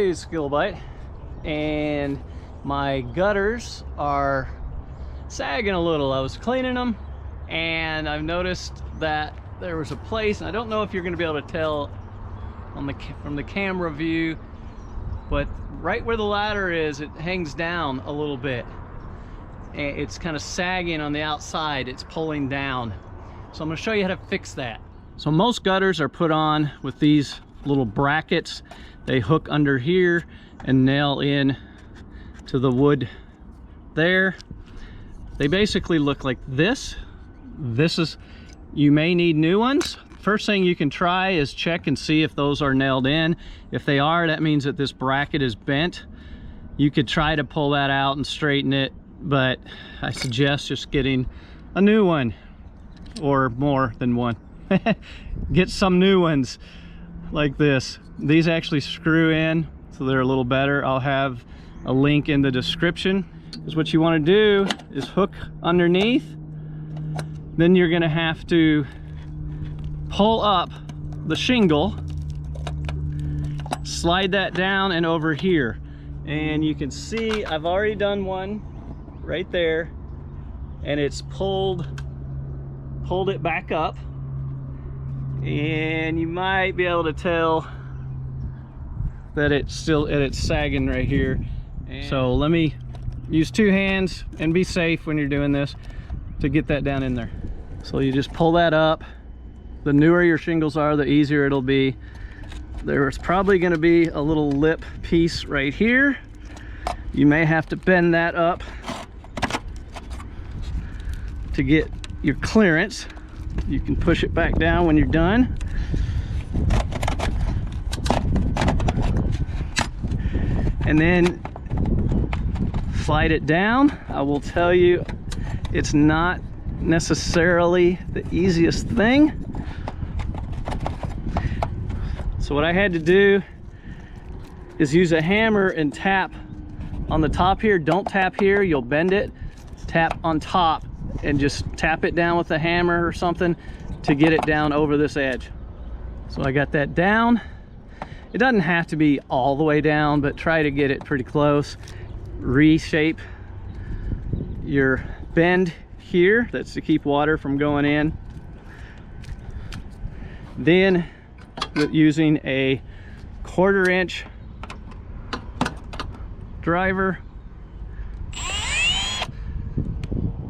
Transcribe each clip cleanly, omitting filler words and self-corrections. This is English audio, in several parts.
Today's skill bite, and my gutters are sagging a little. I was cleaning them and I've noticed that there was a place, and I don't know if you're going to be able to tell on from the camera view, but right where the ladder is, it hangs down a little bit and it's kind of sagging on the outside. It's pulling down, so I'm going to show you how to fix that. So most gutters are put on with these little brackets. They hook under here and nail in to the wood there. They basically look like this. You may need new ones. First thing you can try is check and see if those are nailed in. If they are, that means that this bracket is bent. You could try to pull that out and straighten it, but I suggest just getting a new one, or more than one. Get some new ones like this. These actually screw in, so they're a little better. I'll have a link in the description. Because what you want to do is hook underneath. Then you're going to have to pull up the shingle, slide that down and over here. And you can see I've already done one right there, and it's pulled it back up. And you might be able to tell that it's sagging right here. And so let me use two hands and be safe when you're doing this to get that down in there. So you just pull that up. The newer your shingles are, the easier it'll be. There's probably going to be a little lip piece right here. You may have to bend that up to get your clearance. You can push it back down when you're done. And then slide it down. I will tell you, it's not necessarily the easiest thing. So what I had to do is use a hammer and tap on the top here. Don't tap here, you'll bend it. Tap on top and just tap it down with a hammer or something to get it down over this edge. So I got that down. It doesn't have to be all the way down, but try to get it pretty close. Reshape your bend here. That's to keep water from going in. Then using a 1/4 inch driver,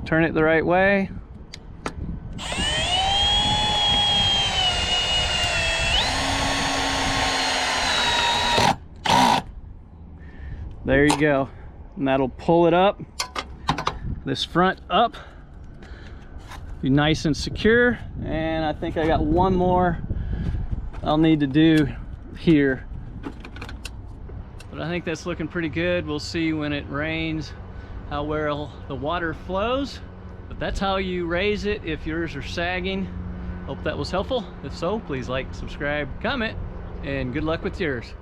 turn it the right way. There you go. And that'll pull it up, this front up, be nice and secure. And I think I got one more I'll need to do here, but I think that's looking pretty good. We'll see when it rains how well the water flows, but that's how you raise it if yours are sagging. Hope that was helpful. If so, please like, subscribe, comment, and good luck with yours.